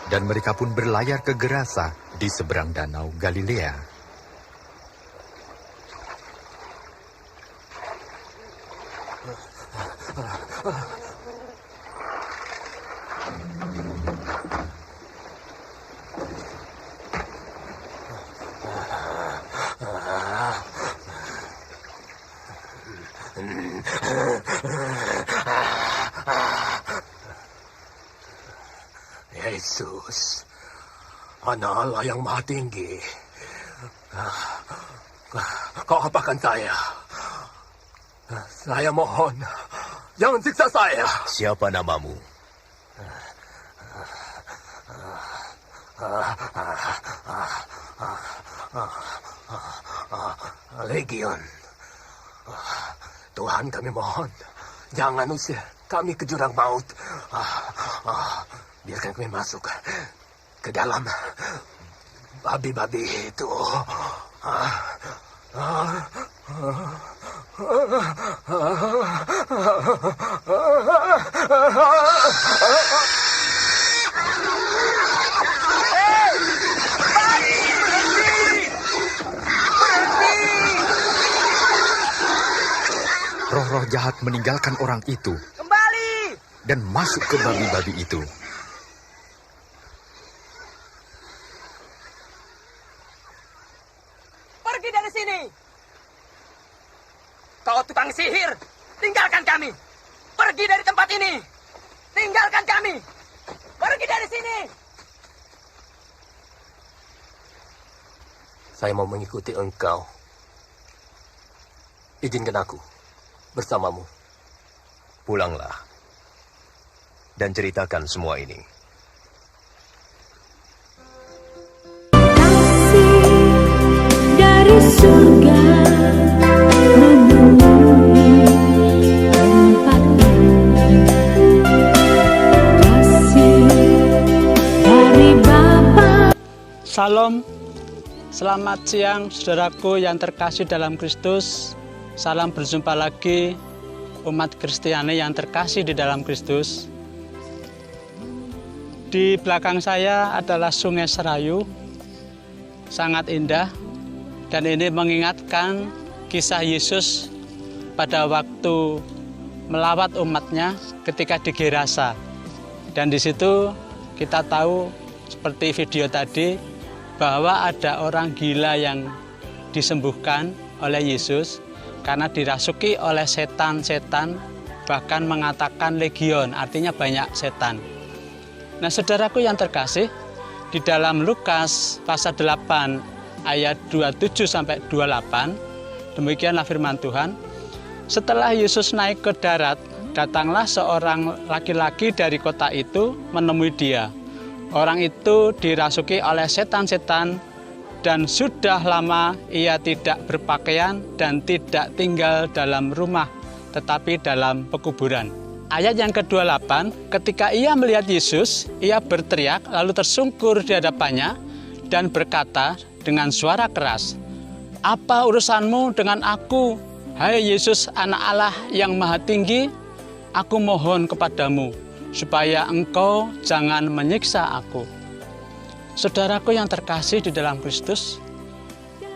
Dan mereka pun berlayar ke Gerasa di seberang danau Galilea. Yesus, Anak Allah yang Maha Tinggi, Kau apakan saya? Saya mohon, jangan siksa saya. Siapa namamu? Legion. Tuhan, kami mohon, jangan usir kami ke jurang maut. Biarkan kami masuk ke dalam babi-babi itu. Roh-roh jahat meninggalkan orang itu. Kembali! Dan masuk ke babi-babi itu. Pergi dari sini! Kau tukang sihir! Tinggalkan kami! Pergi dari tempat ini! Tinggalkan kami! Pergi dari sini! Saya mau mengikuti engkau. Izinkan aku bersamamu. Pulanglah dan ceritakan semua ini. Kasih dari surga memenuhi tempat ini. Kasih dari Bapa. Salam, selamat siang saudaraku yang terkasih dalam Kristus. Salam berjumpa lagi umat Kristiani yang terkasih di dalam Kristus. Di belakang saya adalah Sungai Serayu, sangat indah, dan ini mengingatkan kisah Yesus pada waktu melawat umatnya ketika di Gerasa. Dan di situ kita tahu seperti video tadi bahwa ada orang gila yang disembuhkan oleh Yesus karena dirasuki oleh setan-setan, bahkan mengatakan legion, artinya banyak setan. Nah, saudaraku yang terkasih, di dalam Lukas pasal 8 ayat 27 sampai 28, demikianlah firman Tuhan. Setelah Yesus naik ke darat, datanglah seorang laki-laki dari kota itu menemui dia. Orang itu dirasuki oleh setan-setan, dan sudah lama ia tidak berpakaian dan tidak tinggal dalam rumah, tetapi dalam pekuburan. Ayat yang ke-28, ketika ia melihat Yesus, ia berteriak lalu tersungkur di hadapannya dan berkata dengan suara keras, "Apa urusanmu dengan aku, hai Yesus, Anak Allah yang Maha Tinggi? Aku mohon kepadamu supaya engkau jangan menyiksa aku." Saudaraku yang terkasih di dalam Kristus,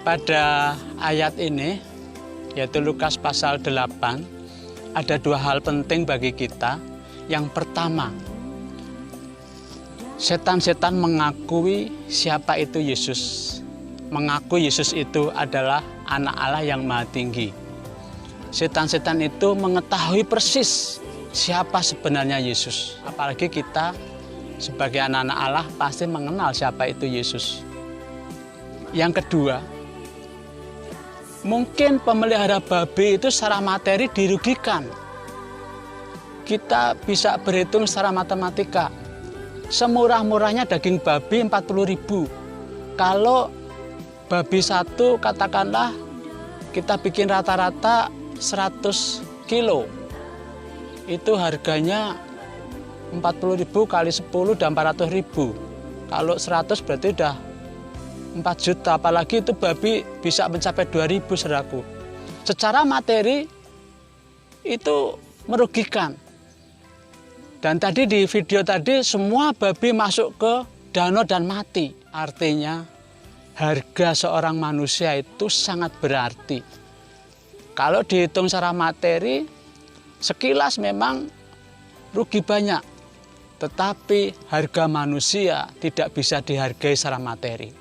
pada ayat ini, yaitu Lukas pasal 8, ada dua hal penting bagi kita. Yang pertama, setan-setan mengakui siapa itu Yesus. Mengaku Yesus itu adalah Anak Allah yang Maha Tinggi. Setan-setan itu mengetahui persis siapa sebenarnya Yesus. Apalagi kita sebagai anak-anak Allah pasti mengenal siapa itu Yesus. Yang kedua, mungkin pemelihara babi itu secara materi dirugikan. Kita bisa berhitung secara matematika. Semurah-murahnya daging babi 40.000. Kalau babi satu katakanlah kita bikin rata-rata 100 kilo. Itu harganya 40.000 kali 10 udah 400.000. Kalau 100 berarti udah 4 juta. Apalagi itu babi bisa mencapai 2.000, saudaraku. Secara materi itu merugikan. Dan tadi di video tadi semua babi masuk ke danau dan mati. Artinya harga seorang manusia itu sangat berarti. Kalau dihitung secara materi, sekilas memang rugi banyak. Tetapi harga manusia tidak bisa dihargai secara materi.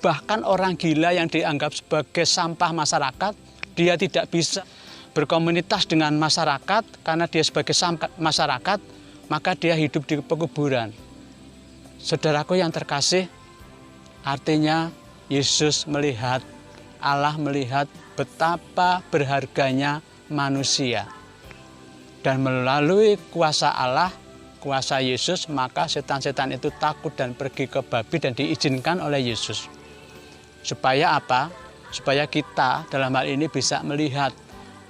Bahkan orang gila yang dianggap sebagai sampah masyarakat, dia tidak bisa berkomunitas dengan masyarakat karena dia sebagai sampah masyarakat, maka dia hidup di pekuburan. Saudaraku yang terkasih, artinya Yesus melihat, Allah melihat betapa berharganya manusia. Dan melalui kuasa Allah, kuasa Yesus, maka setan-setan itu takut dan pergi ke babi dan diizinkan oleh Yesus. Supaya apa? Supaya kita dalam hal ini bisa melihat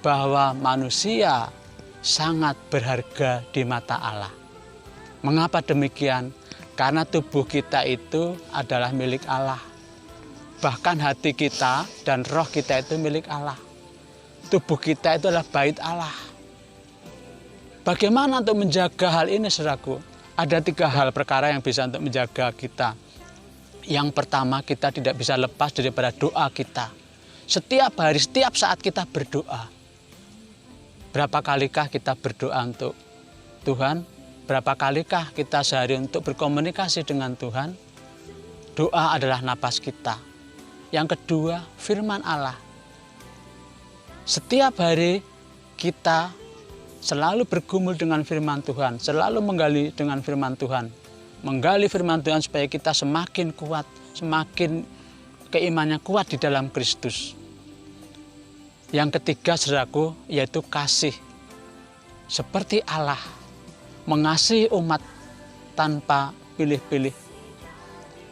bahwa manusia sangat berharga di mata Allah. Mengapa demikian? Karena tubuh kita itu adalah milik Allah. Bahkan hati kita dan roh kita itu milik Allah. Tubuh kita itu adalah bait Allah. Bagaimana untuk menjaga hal ini, saudaraku? Ada 3 hal perkara yang bisa untuk menjaga kita. Yang pertama, kita tidak bisa lepas daripada doa kita. Setiap hari, setiap saat kita berdoa. Berapa kalikah kita berdoa untuk Tuhan? Berapa kalikah kita sehari untuk berkomunikasi dengan Tuhan? Doa adalah napas kita. Yang kedua, firman Allah. Setiap hari kita selalu bergumul dengan firman Tuhan, selalu menggali dengan firman Tuhan. Menggali firman Tuhan supaya kita semakin kuat, semakin keimannya kuat di dalam Kristus. Yang ketiga, saudaraku, yaitu kasih. Seperti Allah mengasihi umat tanpa pilih-pilih.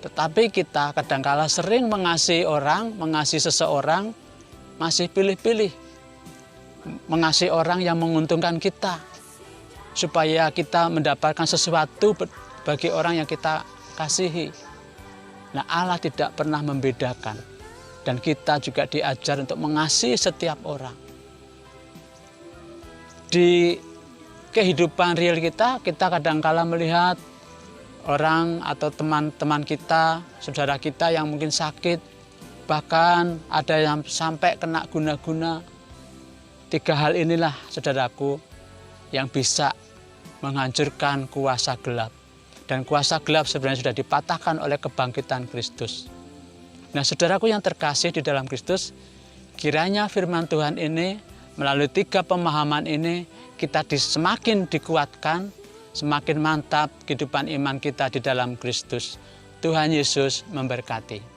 Tetapi kita kadangkala sering mengasihi orang, mengasihi seseorang, masih pilih-pilih. Mengasihi orang yang menguntungkan kita. Supaya kita mendapatkan sesuatu bagi orang yang kita kasihi. Nah, Allah tidak pernah membedakan. Dan kita juga diajar untuk mengasihi setiap orang. Di kehidupan real kita kadangkala melihat orang atau teman-teman kita, saudara kita yang mungkin sakit, bahkan ada yang sampai kena guna-guna. 3 hal inilah, saudaraku, yang bisa menghancurkan kuasa gelap. Dan kuasa gelap sebenarnya sudah dipatahkan oleh kebangkitan Kristus. Nah, saudaraku yang terkasih di dalam Kristus, kiranya firman Tuhan ini, melalui 3 pemahaman ini, kita semakin dikuatkan, semakin mantap kehidupan iman kita di dalam Kristus. Tuhan Yesus memberkati.